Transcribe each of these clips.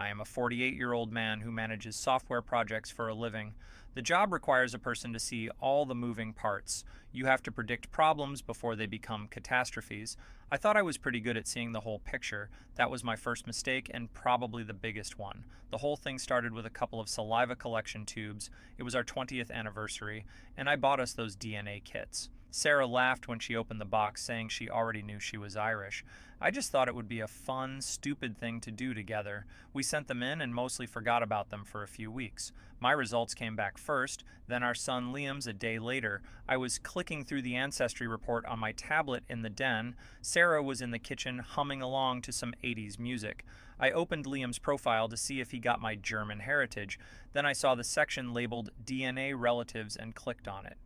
I am a 48-year-old man who manages software projects for a living. The job requires a person to see all the moving parts. You have to predict problems before they become catastrophes. I thought I was pretty good at seeing the whole picture. That was my first mistake and probably the biggest one. The whole thing started with a couple of saliva collection tubes. It was our 20th anniversary, and I bought us those DNA kits. Sarah laughed when she opened the box, saying she already knew she was Irish. I just thought it would be a fun, stupid thing to do together. We sent them in and mostly forgot about them for a few weeks. My results came back first, then our son Liam's a day later. I was clicking through the ancestry report on my tablet in the den. Sarah was in the kitchen humming along to some 80s music. I opened Liam's profile to see if he got my German heritage. Then I saw the section labeled DNA relatives and clicked on it.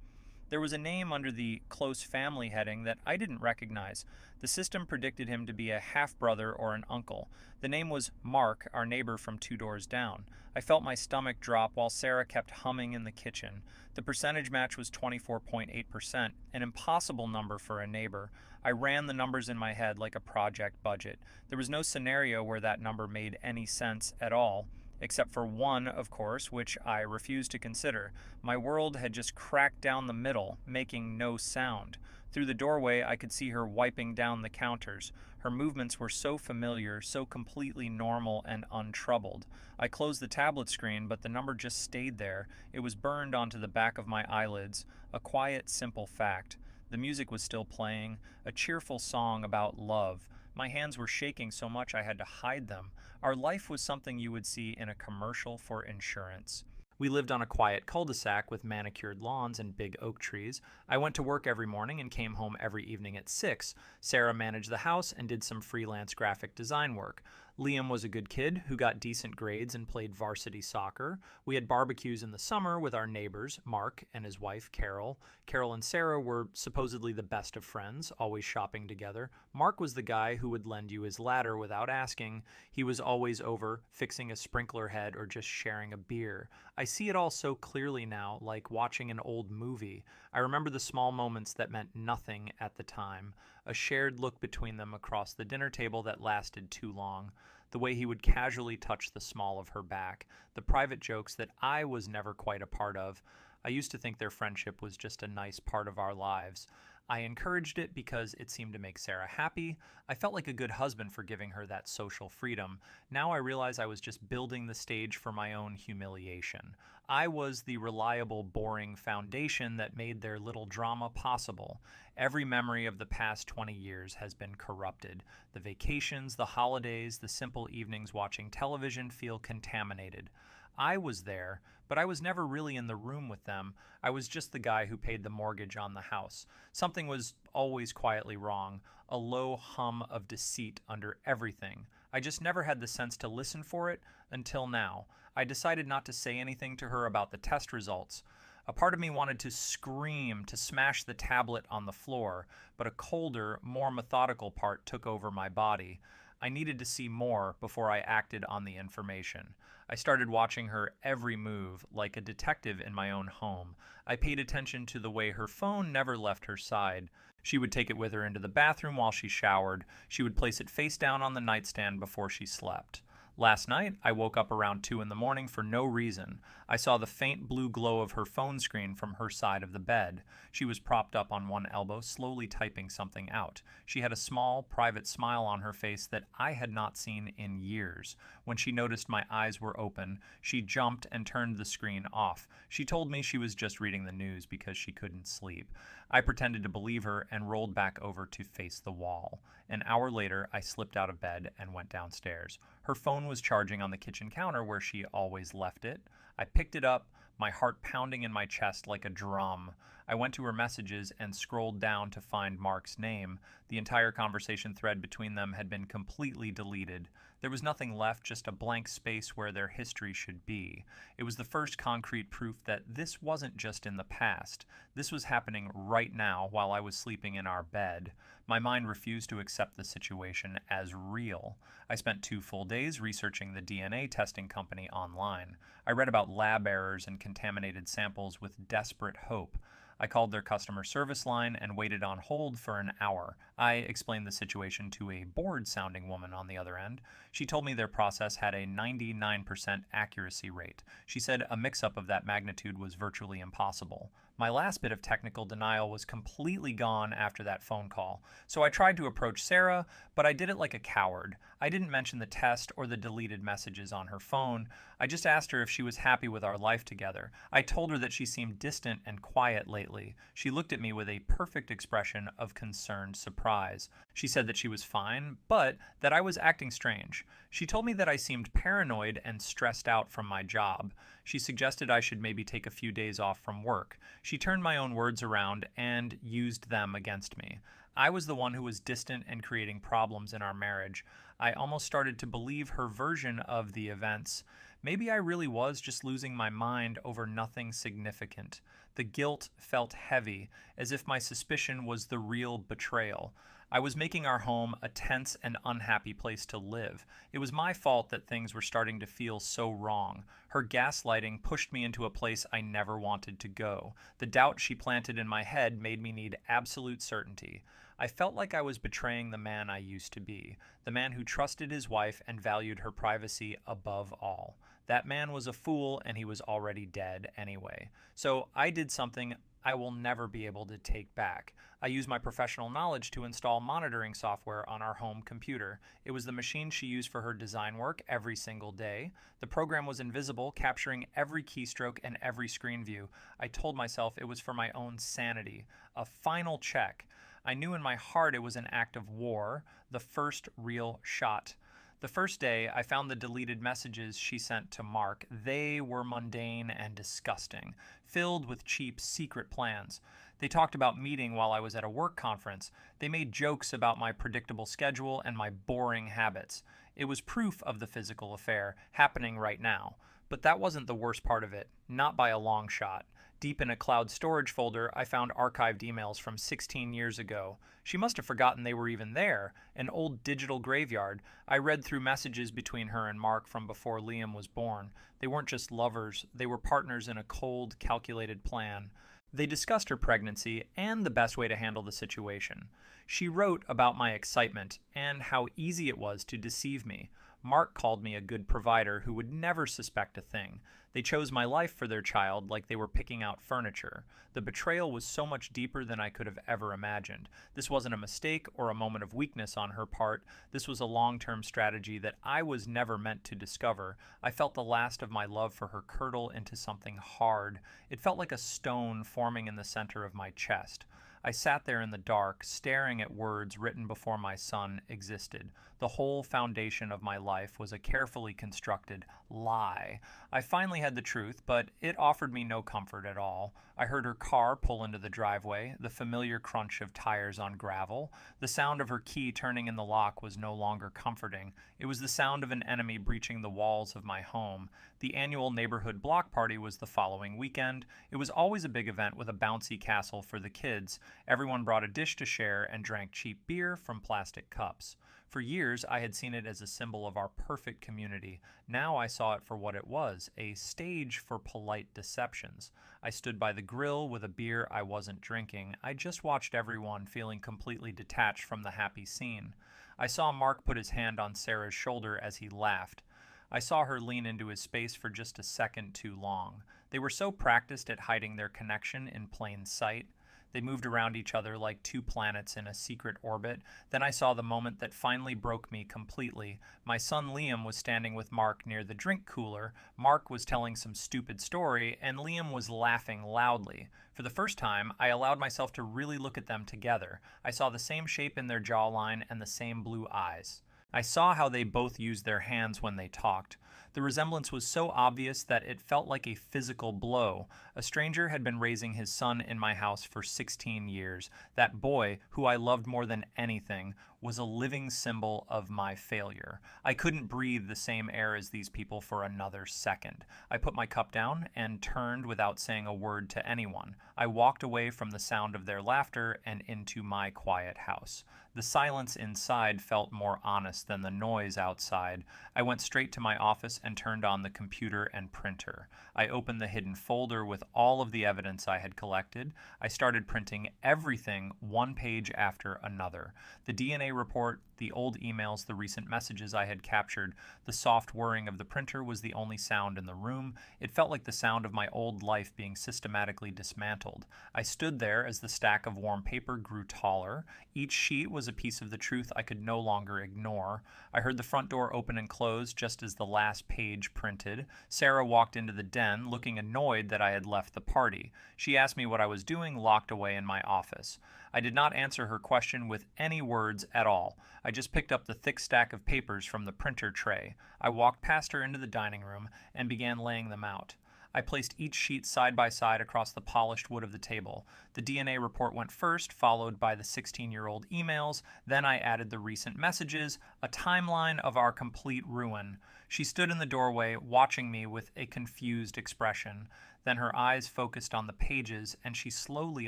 There was a name under the close family heading that I didn't recognize. The system predicted him to be a half-brother or an uncle. The name was Mark, our neighbor from 2 doors down. I felt my stomach drop while Sarah kept humming in the kitchen. The percentage match was 24.8%, an impossible number for a neighbor. I ran the numbers in my head like a project budget. There was no scenario where that number made any sense at all. Except for one, of course, which I refused to consider. My world had just cracked down the middle, making no sound. Through the doorway, I could see her wiping down the counters. Her movements were so familiar, so completely normal and untroubled. I closed the tablet screen, but the number just stayed there. It was burned onto the back of my eyelids. A quiet, simple fact. The music was still playing, a cheerful song about love. My hands were shaking so much I had to hide them. Our life was something you would see in a commercial for insurance. We lived on a quiet cul-de-sac with manicured lawns and big oak trees. I went to work every morning and came home every evening at 6. Sarah managed the house and did some freelance graphic design work. Liam was a good kid who got decent grades and played varsity soccer. We had barbecues in the summer with our neighbors, Mark and his wife, Carol. Carol and Sarah were supposedly the best of friends, always shopping together. Mark was the guy who would lend you his ladder without asking. He was always over, fixing a sprinkler head or just sharing a beer. I see it all so clearly now, like watching an old movie. I remember the small moments that meant nothing at the time. A shared look between them across the dinner table that lasted too long. The way he would casually touch the small of her back. The private jokes that I was never quite a part of. I used to think their friendship was just a nice part of our lives. I encouraged it because it seemed to make Sarah happy. I felt like a good husband for giving her that social freedom. Now I realize I was just building the stage for my own humiliation. I was the reliable, boring foundation that made their little drama possible. Every memory of the past 20 years has been corrupted. The vacations, the holidays, the simple evenings watching television feel contaminated. I was there, but I was never really in the room with them. I was just the guy who paid the mortgage on the house. Something was always quietly wrong, a low hum of deceit under everything. I just never had the sense to listen for it until now. I decided not to say anything to her about the test results. A part of me wanted to scream, to smash the tablet on the floor, but a colder, more methodical part took over my body. I needed to see more before I acted on the information. I started watching her every move, like a detective in my own home. I paid attention to the way her phone never left her side. She would take it with her into the bathroom while she showered. She would place it face down on the nightstand before she slept. Last night, I woke up around 2 in the morning for no reason. I saw the faint blue glow of her phone screen from her side of the bed. She was propped up on one elbow, slowly typing something out. She had a small, private smile on her face that I had not seen in years. When she noticed my eyes were open, she jumped and turned the screen off. She told me she was just reading the news because she couldn't sleep. I pretended to believe her and rolled back over to face the wall. An hour later, I slipped out of bed and went downstairs. Her phone was charging on the kitchen counter where she always left it. I picked it up, my heart pounding in my chest like a drum. I went to her messages and scrolled down to find Mark's name. The entire conversation thread between them had been completely deleted. There was nothing left, just a blank space where their history should be. It was the first concrete proof that this wasn't just in the past. This was happening right now while I was sleeping in our bed. My mind refused to accept the situation as real. I spent 2 full days researching the DNA testing company online. I read about lab errors and contaminated samples with desperate hope. I called their customer service line and waited on hold for an hour. I explained the situation to a bored sounding woman on the other end. She told me their process had a 99% accuracy rate. She said a mix up of that magnitude was virtually impossible. My last bit of technical denial was completely gone after that phone call. So I tried to approach Sarah, but I did it like a coward. I didn't mention the test or the deleted messages on her phone. I just asked her if she was happy with our life together. I told her that she seemed distant and quiet lately. She looked at me with a perfect expression of concerned surprise. She said that she was fine, but that I was acting strange. She told me that I seemed paranoid and stressed out from my job. She suggested I should maybe take a few days off from work. She turned my own words around and used them against me. I was the one who was distant and creating problems in our marriage. I almost started to believe her version of the events. Maybe I really was just losing my mind over nothing significant. The guilt felt heavy, as if my suspicion was the real betrayal. I was making our home a tense and unhappy place to live. It was my fault that things were starting to feel so wrong. Her gaslighting pushed me into a place I never wanted to go. The doubt she planted in my head made me need absolute certainty. I felt like I was betraying the man I used to be, the man who trusted his wife and valued her privacy above all. That man was a fool, and he was already dead anyway. So I did something I will never be able to take back. I used my professional knowledge to install monitoring software on our home computer. It was the machine she used for her design work every single day. The program was invisible, capturing every keystroke and every screen view. I told myself it was for my own sanity. A final check. I knew in my heart it was an act of war, the first real shot. The first day, I found the deleted messages she sent to Mark. They were mundane and disgusting, filled with cheap, secret plans. They talked about meeting while I was at a work conference. They made jokes about my predictable schedule and my boring habits. It was proof of the physical affair, happening right now. But that wasn't the worst part of it, not by a long shot. Deep in a cloud storage folder, I found archived emails from 16 years ago. She must have forgotten they were even there, an old digital graveyard. I read through messages between her and Mark from before Liam was born. They weren't just lovers, they were partners in a cold, calculated plan. They discussed her pregnancy and the best way to handle the situation. She wrote about my excitement and how easy it was to deceive me. Mark called me a good provider who would never suspect a thing. They chose my life for their child like they were picking out furniture. The betrayal was so much deeper than I could have ever imagined. This wasn't a mistake or a moment of weakness on her part. This was a long-term strategy that I was never meant to discover. I felt the last of my love for her curdle into something hard. It felt like a stone forming in the center of my chest. I sat there in the dark, staring at words written before my son existed. The whole foundation of my life was a carefully constructed lie. I finally had the truth, but it offered me no comfort at all. I heard her car pull into the driveway, the familiar crunch of tires on gravel. The sound of her key turning in the lock was no longer comforting. It was the sound of an enemy breaching the walls of my home. The annual neighborhood block party was the following weekend. It was always a big event with a bouncy castle for the kids. Everyone brought a dish to share and drank cheap beer from plastic cups. For years, I had seen it as a symbol of our perfect community. Now I saw it for what it was, a stage for polite deceptions. I stood by the grill with a beer I wasn't drinking. I just watched everyone feeling completely detached from the happy scene. I saw Mark put his hand on Sarah's shoulder as he laughed. I saw her lean into his space for just a second too long. They were so practiced at hiding their connection in plain sight. They moved around each other like two planets in a secret orbit. Then I saw the moment that finally broke me completely. My son Liam was standing with Mark near the drink cooler. Mark was telling some stupid story, and Liam was laughing loudly. For the first time, I allowed myself to really look at them together. I saw the same shape in their jawline and the same blue eyes. I saw how they both used their hands when they talked. The resemblance was so obvious that it felt like a physical blow. A stranger had been raising his son in my house for 16 years. That boy, who I loved more than anything, was a living symbol of my failure. I couldn't breathe the same air as these people for another second. I put my cup down and turned without saying a word to anyone. I walked away from the sound of their laughter and into my quiet house. The silence inside felt more honest than the noise outside. I went straight to my office and turned on the computer and printer. I opened the hidden folder with all of the evidence I had collected. I started printing everything one page after another. The DNA report, the old emails, the recent messages I had captured. The soft whirring of the printer was the only sound in the room. It felt like the sound of my old life being systematically dismantled. I stood there as the stack of warm paper grew taller. Each sheet was a piece of the truth I could no longer ignore. I heard the front door open and close just as the last page printed. Sarah walked into the den, looking annoyed that I had left the party. She asked me what I was doing, locked away in my office. I did not answer her question with any words at all. I just picked up the thick stack of papers from the printer tray. I walked past her into the dining room and began laying them out. I placed each sheet side by side across the polished wood of the table. The DNA report went first, followed by the 16-year-old emails. Then I added the recent messages, a timeline of our complete ruin. She stood in the doorway, watching me with a confused expression. Then her eyes focused on the pages, and she slowly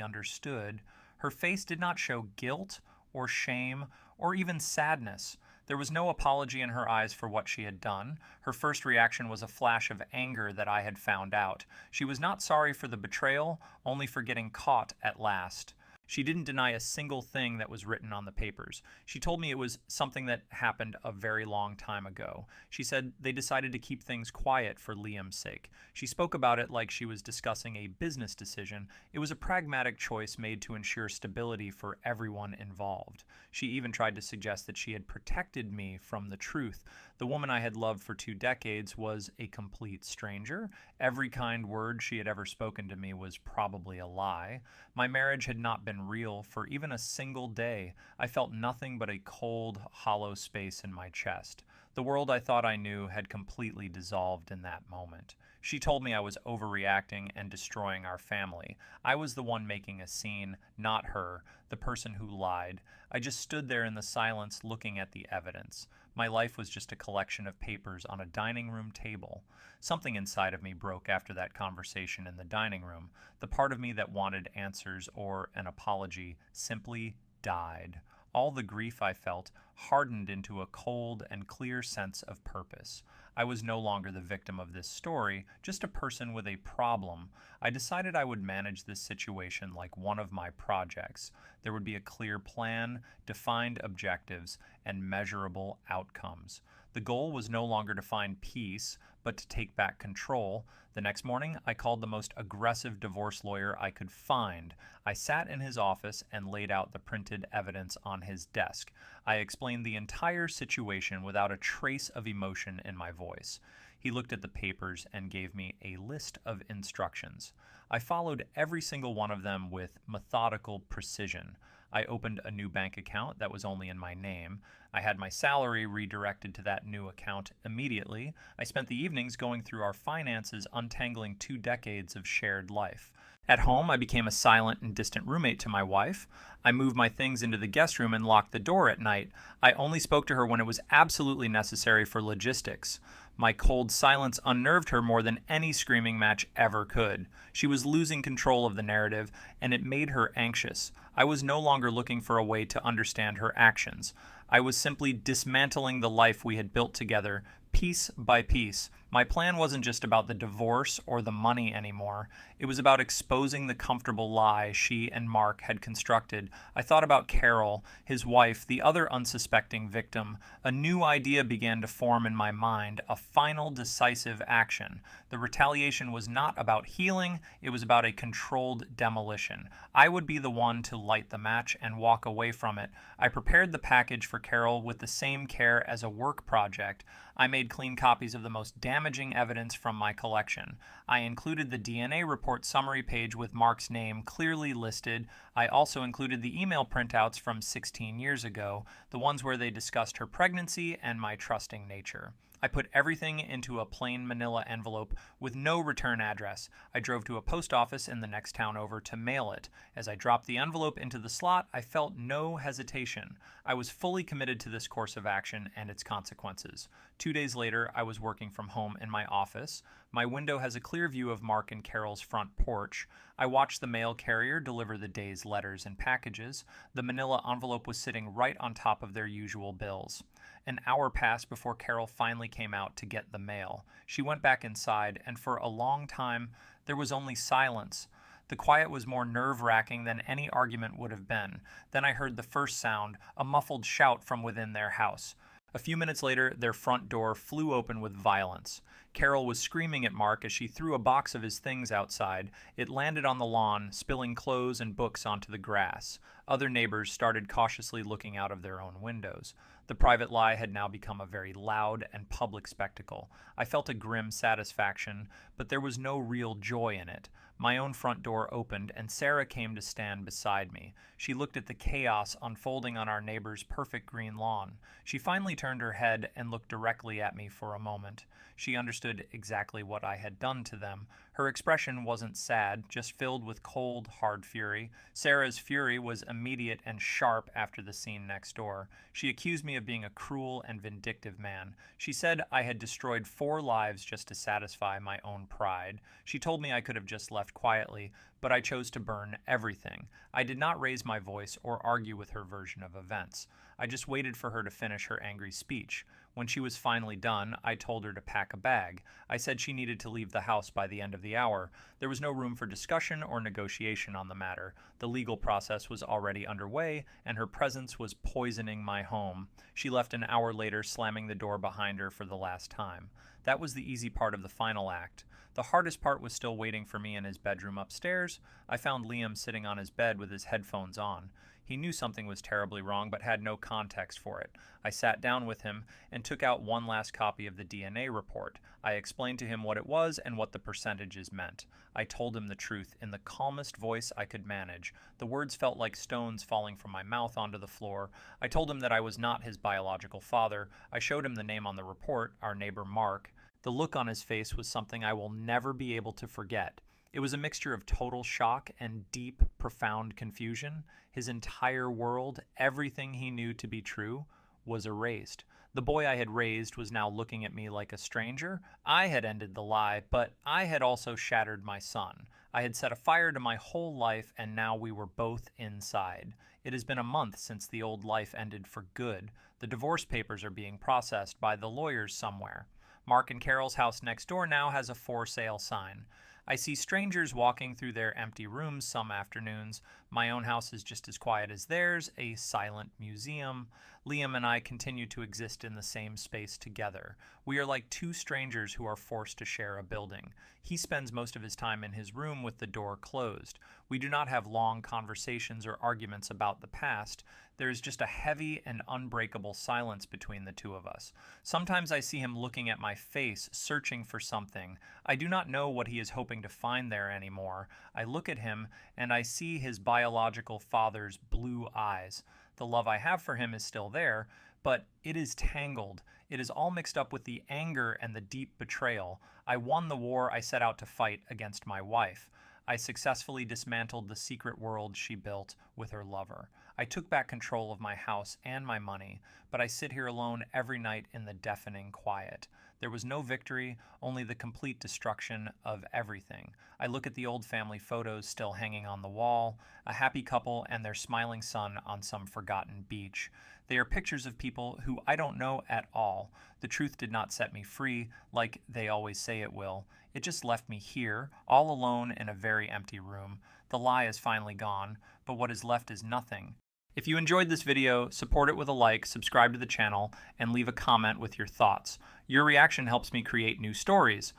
understood. Her face did not show guilt or shame or even sadness. There was no apology in her eyes for what she had done. Her first reaction was a flash of anger that I had found out. She was not sorry for the betrayal, only for getting caught at last. She didn't deny a single thing that was written on the papers. She told me it was something that happened a very long time ago. She said they decided to keep things quiet for Liam's sake. She spoke about it like she was discussing a business decision. It was a pragmatic choice made to ensure stability for everyone involved. She even tried to suggest that she had protected me from the truth. The woman I had loved for 2 decades was a complete stranger. Every kind word she had ever spoken to me was probably a lie. My marriage had not been real for even a single day. I felt nothing but a cold, hollow space in my chest. The world I thought I knew had completely dissolved in that moment. She told me I was overreacting and destroying our family. I was the one making a scene, not her, the person who lied. I just stood there in the silence looking at the evidence. My life was just a collection of papers on a dining room table. Something inside of me broke after that conversation in the dining room. The part of me that wanted answers or an apology simply died. All the grief I felt hardened into a cold and clear sense of purpose. I was no longer the victim of this story, just a person with a problem. I decided I would manage this situation like one of my projects. There would be a clear plan, defined objectives, and measurable outcomes. The goal was no longer to find peace, but to take back control. The next morning, I called the most aggressive divorce lawyer I could find. I sat in his office and laid out the printed evidence on his desk. I explained the entire situation without a trace of emotion in my voice. He looked at the papers and gave me a list of instructions. I followed every single one of them with methodical precision. I opened a new bank account that was only in my name. I had my salary redirected to that new account immediately. I spent the evenings going through our finances, untangling 2 decades of shared life. At home, I became a silent and distant roommate to my wife. I moved my things into the guest room and locked the door at night. I only spoke to her when it was absolutely necessary for logistics. My cold silence unnerved her more than any screaming match ever could. She was losing control of the narrative, and it made her anxious. I was no longer looking for a way to understand her actions. I was simply dismantling the life we had built together, piece by piece. My plan wasn't just about the divorce or the money anymore. It was about exposing the comfortable lie she and Mark had constructed. I thought about Carol, his wife, the other unsuspecting victim. A new idea began to form in my mind, a final decisive action. The retaliation was not about healing, it was about a controlled demolition. I would be the one to light the match and walk away from it. I prepared the package for Carol with the same care as a work project. I made clean copies of the most damaging evidence from my collection. I included the DNA report summary page with Mark's name clearly listed. I also included the email printouts from 16 years ago, the ones where they discussed her pregnancy and my trusting nature. I put everything into a plain manila envelope with no return address. I drove to a post office in the next town over to mail it. As I dropped the envelope into the slot, I felt no hesitation. I was fully committed to this course of action and its consequences. 2 days later, I was working from home in my office. My window has a clear view of Mark and Carol's front porch. I watched the mail carrier deliver the day's letters and packages. The manila envelope was sitting right on top of their usual bills. An hour passed before Carol finally came out to get the mail. She went back inside, and for a long time, there was only silence. The quiet was more nerve-wracking than any argument would have been. Then I heard the first sound, a muffled shout from within their house. A few minutes later, their front door flew open with violence. Carol was screaming at Mark as she threw a box of his things outside. It landed on the lawn, spilling clothes and books onto the grass. Other neighbors started cautiously looking out of their own windows. The private lie had now become a very loud and public spectacle. I felt a grim satisfaction, but there was no real joy in it. My own front door opened, and Sarah came to stand beside me. She looked at the chaos unfolding on our neighbor's perfect green lawn. She finally turned her head and looked directly at me for a moment. She understood exactly what I had done to them. Her expression wasn't sad, just filled with cold, hard fury. Sarah's fury was immediate and sharp after the scene next door. She accused me of being a cruel and vindictive man. She said I had destroyed 4 lives just to satisfy my own pride. She told me I could have just left quietly, but I chose to burn everything. I did not raise my voice or argue with her version of events. I just waited for her to finish her angry speech. When she was finally done, I told her to pack a bag. I said she needed to leave the house by the end of the hour. There was no room for discussion or negotiation on the matter. The legal process was already underway, and her presence was poisoning my home. She left an hour later, slamming the door behind her for the last time. That was the easy part of the final act. The hardest part was still waiting for me in his bedroom upstairs. I found Liam sitting on his bed with his headphones on. He knew something was terribly wrong, but had no context for it. I sat down with him and took out one last copy of the DNA report. I explained to him what it was and what the percentages meant. I told him the truth in the calmest voice I could manage. The words felt like stones falling from my mouth onto the floor. I told him that I was not his biological father. I showed him the name on the report, our neighbor Mark. The look on his face was something I will never be able to forget. It was a mixture of total shock and deep, profound confusion. His entire world, everything he knew to be true, was erased. The boy I had raised was now looking at me like a stranger. I had ended the lie, but I had also shattered my son. I had set a fire to my whole life, and now we were both inside. It has been a month since the old life ended for good. The divorce papers are being processed by the lawyers somewhere. Mark and Carol's house next door now has a for sale sign. I see strangers walking through their empty rooms some afternoons. My own house is just as quiet as theirs, a silent museum. Liam and I continue to exist in the same space together. We are like 2 strangers who are forced to share a building. He spends most of his time in his room with the door closed. We do not have long conversations or arguments about the past. There is just a heavy and unbreakable silence between the 2 of us. Sometimes I see him looking at my face, searching for something. I do not know what he is hoping to find there anymore. I look at him, and I see his biological father's blue eyes. The love I have for him is still there, but it is tangled. It is all mixed up with the anger and the deep betrayal. I won the war I set out to fight against my wife. I successfully dismantled the secret world she built with her lover. I took back control of my house and my money, but I sit here alone every night in the deafening quiet. There was no victory, only the complete destruction of everything. I look at the old family photos still hanging on the wall, a happy couple and their smiling son on some forgotten beach. They are pictures of people who I don't know at all. The truth did not set me free, like they always say it will. It just left me here, all alone in a very empty room. The lie is finally gone, but what is left is nothing. If you enjoyed this video, support it with a like, subscribe to the channel, and leave a comment with your thoughts. Your reaction helps me create new stories.